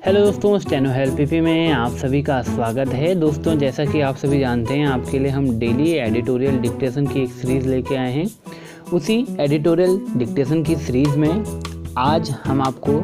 Hello दोस्तों, steno help PP में आप सभी का स्वागत है। दोस्तों, जैसा कि आप सभी जानते हैं, आपके लिए हम डेली एडिटोरियल डिक्टेशन की एक सीरीज़ लेके आए हैं। उसी एडिटोरियल डिक्टेशन की सीरीज़ में आज हम आपको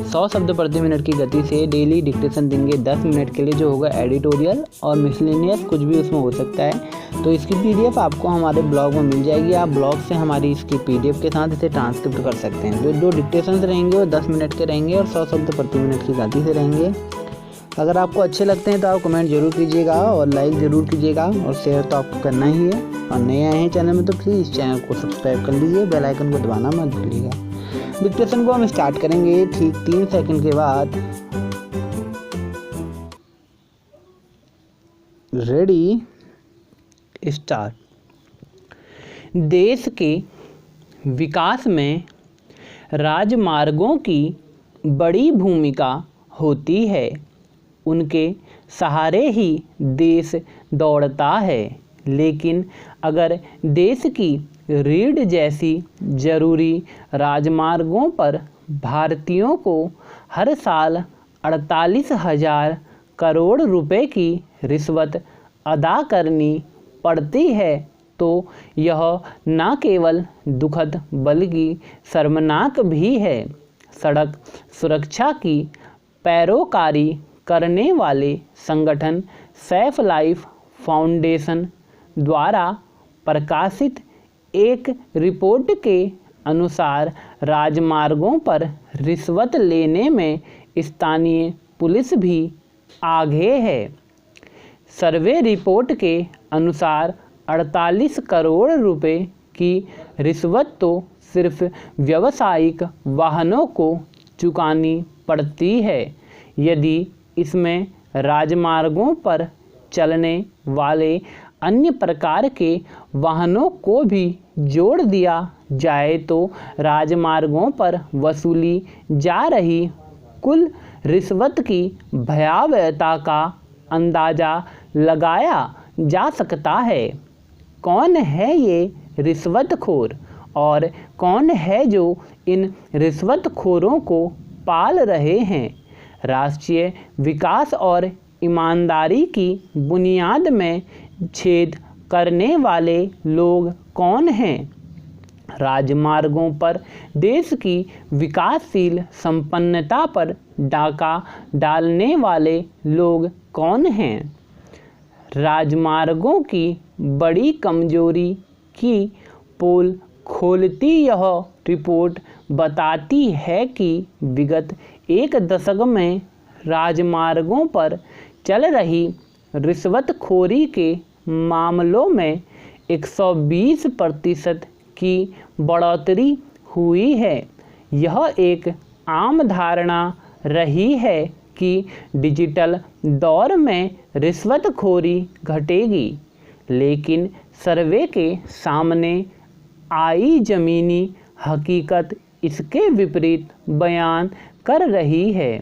100 शब्द प्रति मिनट की गति से डेली डिक्टेशन देंगे 10 मिनट के लिए, जो होगा एडिटोरियल और मिसलेनियस कुछ भी उसमें हो सकता है। तो इसकी पीडीएफ आपको हमारे ब्लॉग में मिल जाएगी। आप ब्लॉग से हमारी इसकी पीडीएफ के साथ इसे ट्रांसक्रिप्ट कर सकते हैं। जो डिक्टेशंस रहेंगे वो 10 मिनट के रहेंगे और 100 शब्द प्रति मिनट की गति से रहेंगे। अगर आपको अच्छे लगते हैं तो आप कमेंट जरूर कीजिएगा और लाइक ज़रूर कीजिएगा और शेयर तो आपको करना ही है। और नए आए हैं चैनल में तो प्लीज़ चैनल को सब्सक्राइब कर लीजिए, बेल आइकन को दबाना मत भूलिएगा। डिक्टेशन को हम स्टार्ट करेंगे ठीक 3 सेकंड के बाद। Ready, start. देश के विकास में राजमार्गों की बड़ी भूमिका होती है। उनके सहारे ही देश दौड़ता है। लेकिन अगर देश की रीढ़ जैसी ज़रूरी राजमार्गों पर भारतीयों को हर साल 48,000 करोड़ रुपए की रिश्वत अदा करनी पड़ती है, तो यह न केवल दुखद बल्कि शर्मनाक भी है। सड़क सुरक्षा की पैरोकारी करने वाले संगठन सेफ लाइफ फाउंडेशन द्वारा प्रकाशित एक रिपोर्ट के अनुसार राजमार्गों पर रिश्वत लेने में स्थानीय पुलिस भी आगे है। सर्वे रिपोर्ट के अनुसार 48 करोड़ रुपए की रिश्वत तो सिर्फ व्यावसायिक वाहनों को चुकानी पड़ती है। यदि इसमें राजमार्गों पर चलने वाले अन्य प्रकार के वाहनों को भी जोड़ दिया जाए तो राजमार्गों पर वसूली जा रही कुल रिश्वत की भयावहता का अंदाज़ा लगाया जा सकता है। कौन है ये रिश्वतखोर और कौन है जो इन रिश्वतखोरों को पाल रहे हैं? राष्ट्रीय विकास और ईमानदारी की बुनियाद में छेद करने वाले लोग कौन हैं? राजमार्गों पर देश की विकासशील संपन्नता पर डाका डालने वाले लोग कौन हैं? राजमार्गों की बड़ी कमजोरी की पोल खोलती यह रिपोर्ट बताती है कि विगत एक दशक में राजमार्गों पर चल रही रिश्वतखोरी के मामलों में 120% की बढ़ोतरी हुई है। यह एक आम धारणा रही है कि डिजिटल दौर में रिश्वतखोरी घटेगी, लेकिन सर्वे के सामने आई ज़मीनी हकीकत इसके विपरीत बयान कर रही है।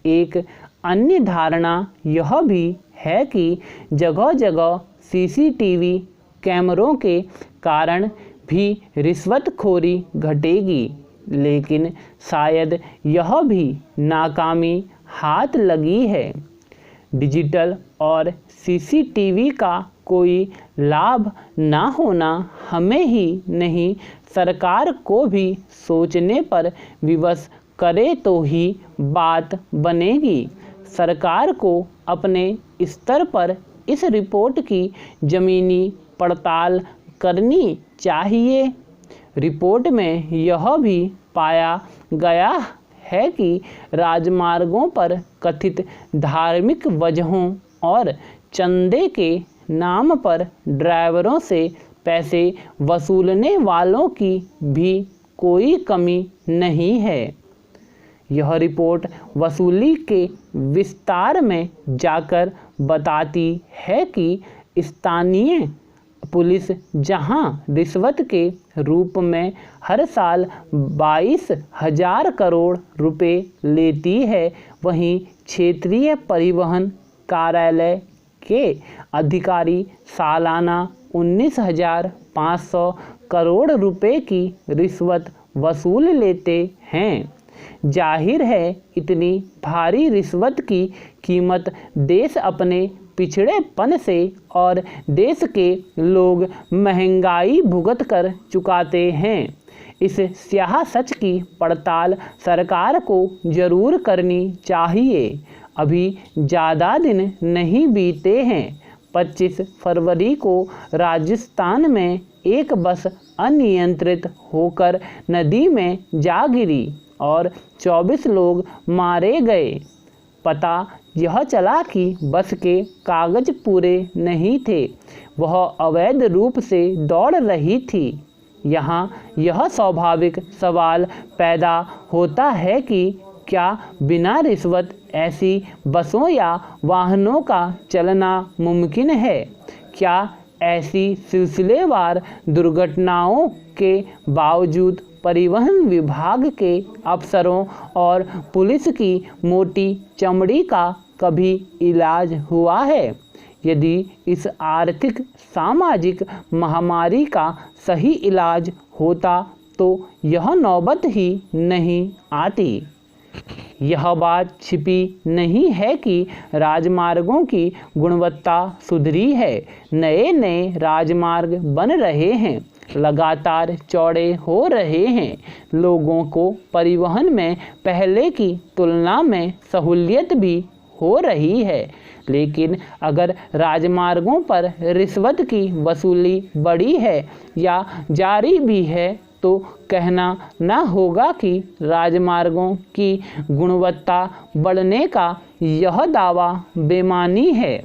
एक अन्य धारणा यह भी है कि जगह जगह सीसीटीवी कैमरों के कारण भी रिश्वतखोरी घटेगी, लेकिन शायद यह भी नाकामी हाथ लगी है। डिजिटल और सीसीटीवी का कोई लाभ ना होना हमें ही नहीं, सरकार को भी सोचने पर विवश करे तो ही बात बनेगी। सरकार को अपने स्तर पर इस रिपोर्ट की ज़मीनी पड़ताल करनी चाहिए। रिपोर्ट में यह भी पाया गया है कि राजमार्गों पर कथित धार्मिक वजहों और चंदे के नाम पर ड्राइवरों से पैसे वसूलने वालों की भी कोई कमी नहीं है। यह रिपोर्ट वसूली के विस्तार में जाकर बताती है कि स्थानीय पुलिस जहां रिश्वत के रूप में हर साल 22,000 करोड़ रुपए लेती है, वहीं क्षेत्रीय परिवहन कार्यालय के अधिकारी सालाना 19,500 करोड़ रुपए की रिश्वत वसूल लेते हैं। जाहिर है इतनी भारी रिश्वत की कीमत देश अपने पिछड़ेपन से और देश के लोग महंगाई भुगत कर चुकाते हैं। इस स्याह सच की पड़ताल सरकार को जरूर करनी चाहिए। अभी ज़्यादा दिन नहीं बीते हैं। 25 फरवरी को राजस्थान में एक बस अनियंत्रित होकर नदी में जा गिरी और 24 लोग मारे गए। पता यह चला कि बस के कागज पूरे नहीं थे, वह अवैध रूप से दौड़ रही थी। यहाँ यह स्वाभाविक सवाल पैदा होता है कि क्या बिना रिश्वत ऐसी बसों या वाहनों का चलना मुमकिन है? क्या ऐसी सिलसिलेवार दुर्घटनाओं के बावजूद परिवहन विभाग के अफसरों और पुलिस की मोटी चमड़ी का कभी इलाज हुआ है? यदि इस आर्थिक सामाजिक महामारी का सही इलाज होता तो यह नौबत ही नहीं आती। यह बात छिपी नहीं है कि राजमार्गों की गुणवत्ता सुधरी है। नए नए राजमार्ग बन रहे हैं, लगातार चौड़े हो रहे हैं। लोगों को परिवहन में पहले की तुलना में सहूलियत भी हो रही है। लेकिन अगर राजमार्गों पर रिश्वत की वसूली बढ़ी है या जारी भी है तो कहना न होगा कि राजमार्गों की गुणवत्ता बढ़ने का यह दावा बेमानी है।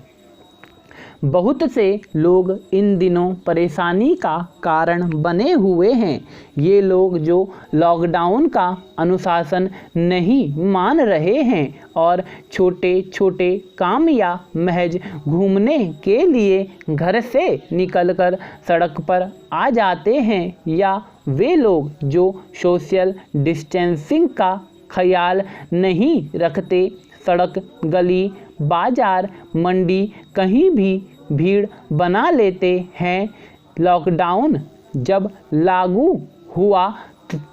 बहुत से लोग इन दिनों परेशानी का कारण बने हुए हैं। ये लोग जो लॉकडाउन का अनुशासन नहीं मान रहे हैं और छोटे छोटे काम या महज घूमने के लिए घर से निकलकर सड़क पर आ जाते हैं, या वे लोग जो सोशल डिस्टेंसिंग का ख्याल नहीं रखते, सड़क, गली, बाजार, मंडी कहीं भी भीड़ बना लेते हैं। लॉकडाउन जब लागू हुआ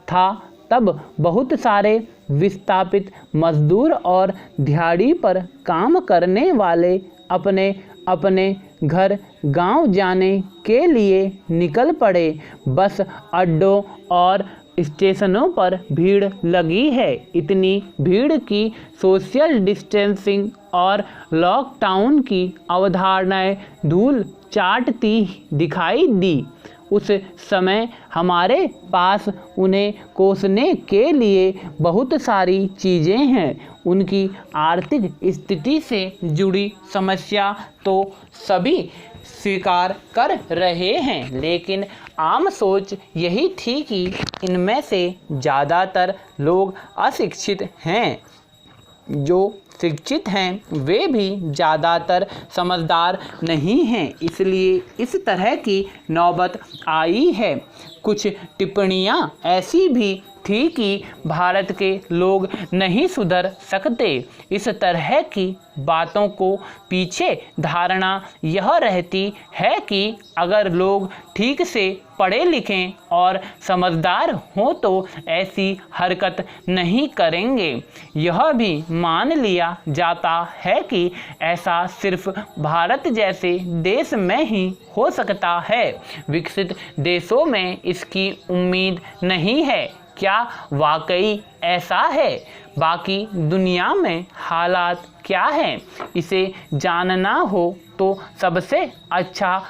था तब बहुत सारे विस्थापित मजदूर और दिहाड़ी पर काम करने वाले अपने अपने घर गांव जाने के लिए निकल पड़े। बस अड्डों और स्टेशनों पर भीड़ लगी है। इतनी भीड़ की सोशल डिस्टेंसिंग और लॉकडाउन की अवधारणाएं धूल चाटती दिखाई दी। उस समय हमारे पास उन्हें कोसने के लिए बहुत सारी चीज़ें हैं। उनकी आर्थिक स्थिति से जुड़ी समस्या तो सभी स्वीकार कर रहे हैं, लेकिन आम सोच यही थी कि इनमें से ज़्यादातर लोग अशिक्षित हैं। जो शिक्षित हैं वे भी ज़्यादातर समझदार नहीं हैं, इसलिए इस तरह की नौबत आई है। कुछ टिप्पणियां ऐसी भी थी कि भारत के लोग नहीं सुधर सकते। इस तरह की बातों को पीछे धारणा यह रहती है कि अगर लोग ठीक से पढ़े लिखें और समझदार हों तो ऐसी हरकत नहीं करेंगे। यह भी मान लिया जाता है कि ऐसा सिर्फ भारत जैसे देश में ही हो सकता है। विकसित देशों में इसकी उम्मीद नहीं है। क्या वाकई ऐसा है? बाकी दुनिया में हालात क्या हैं? इसे जानना हो तो सबसे अच्छा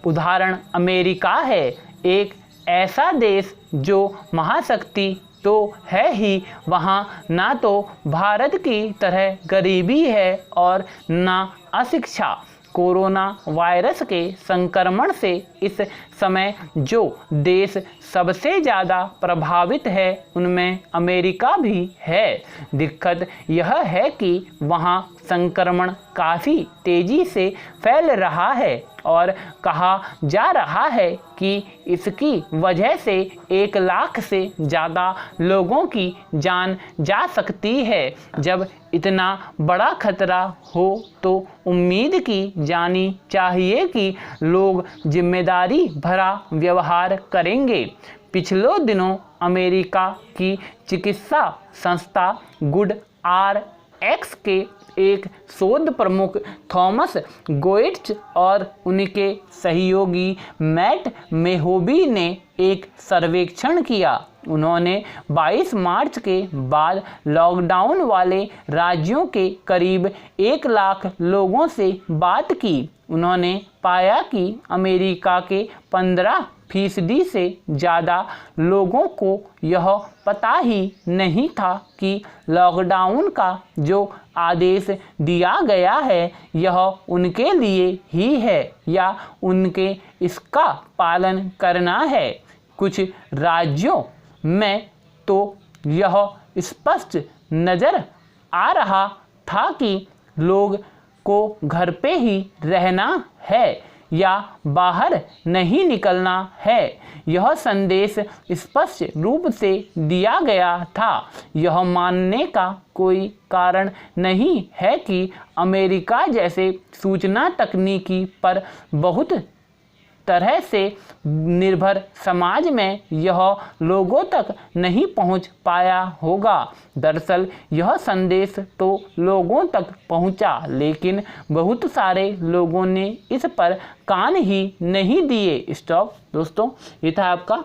उदाहरण अमेरिका है। एक ऐसा देश जो महाशक्ति तो है ही, वहाँ ना तो भारत की तरह गरीबी है और ना अशिक्षा। कोरोना वायरस के संक्रमण से इस समय जो देश सबसे ज़्यादा प्रभावित है उनमें अमेरिका भी है। दिक्कत यह है कि वहाँ संक्रमण काफ़ी तेज़ी से फैल रहा है और कहा जा रहा है कि इसकी वजह से 1 लाख से ज़्यादा लोगों की जान जा सकती है। जब इतना बड़ा खतरा हो तो उम्मीद की जानी चाहिए कि लोग जिम्मेदारी भरा व्यवहार करेंगे। पिछले दिनों अमेरिका की चिकित्सा संस्था गुड RX के एक शोध प्रमुख थॉमस गोइट्स और उनके सहयोगी मैट मेहोबी ने एक सर्वेक्षण किया। उन्होंने 22 मार्च के बाद लॉकडाउन वाले राज्यों के करीब 1 लाख लोगों से बात की। उन्होंने पाया कि अमेरिका के 15% से ज़्यादा लोगों को यह पता ही नहीं था कि लॉकडाउन का जो आदेश दिया गया है यह उनके लिए ही है या उनके इसका पालन करना है। कुछ राज्यों में तो यह स्पष्ट नज़र आ रहा था कि लोग को घर पे ही रहना है या बाहर नहीं निकलना है। यह संदेश स्पष्ट रूप से दिया गया था। यह मानने का कोई कारण नहीं है कि अमेरिका जैसे सूचना तकनीकी पर बहुत तरह से निर्भर समाज में यह लोगों तक नहीं पहुंच पाया होगा। दरअसल यह संदेश तो लोगों तक पहुंचा, लेकिन बहुत सारे लोगों ने इस पर कान ही नहीं दिए। स्टॉप दोस्तों, ये था आपका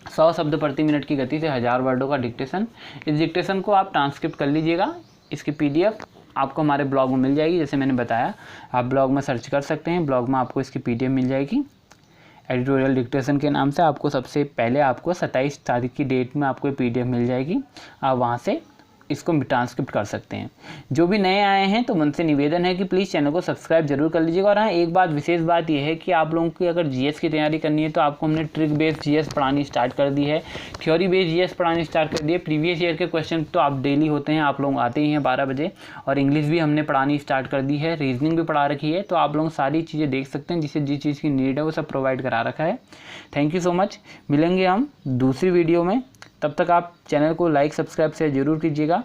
100 शब्द प्रति मिनट की गति से 1000 वर्डों का डिक्टेशन। इस डिक्टेशन को आप ट्रांसक्रिप्ट कर लीजिएगा। इसकी PDF आपको हमारे ब्लॉग में मिल जाएगी। जैसे मैंने बताया, आप ब्लॉग में सर्च कर सकते हैं, ब्लॉग में आपको इसकी PDF मिल जाएगी। एडिटोरियल डिक्टेशन के नाम से आपको सबसे पहले आपको 27 तारीख की डेट में आपको PDF मिल जाएगी। आप वहाँ से इसको ट्रांसक्रिप्ट कर सकते हैं। जो भी नए आए हैं तो उनसे निवेदन है कि प्लीज़ चैनल को सब्सक्राइब जरूर कर लीजिएगा। और हाँ, एक बात विशेष बात यह है कि आप लोगों की अगर GS की तैयारी करनी है तो आपको हमने ट्रिक बेस्ड GS पढ़ानी स्टार्ट कर दी है, थ्योरी बेस्ड GS पढ़ानी स्टार्ट कर दी है। प्रीवियस ईयर के क्वेश्चन तो आप डेली होते हैं, आप लोग आते ही हैं 12 बजे। और इंग्लिश भी हमने पढ़ानी स्टार्ट कर दी है, रीजनिंग भी पढ़ा रखी है। तो आप लोग सारी चीज़ें देख सकते हैं, जिससे जिस चीज़ की नीड है वो सब प्रोवाइड करा रखा है। Thank you so much. मिलेंगे हम दूसरी वीडियो में, तब तक आप चैनल को लाइक सब्सक्राइब से ज़रूर कीजिएगा।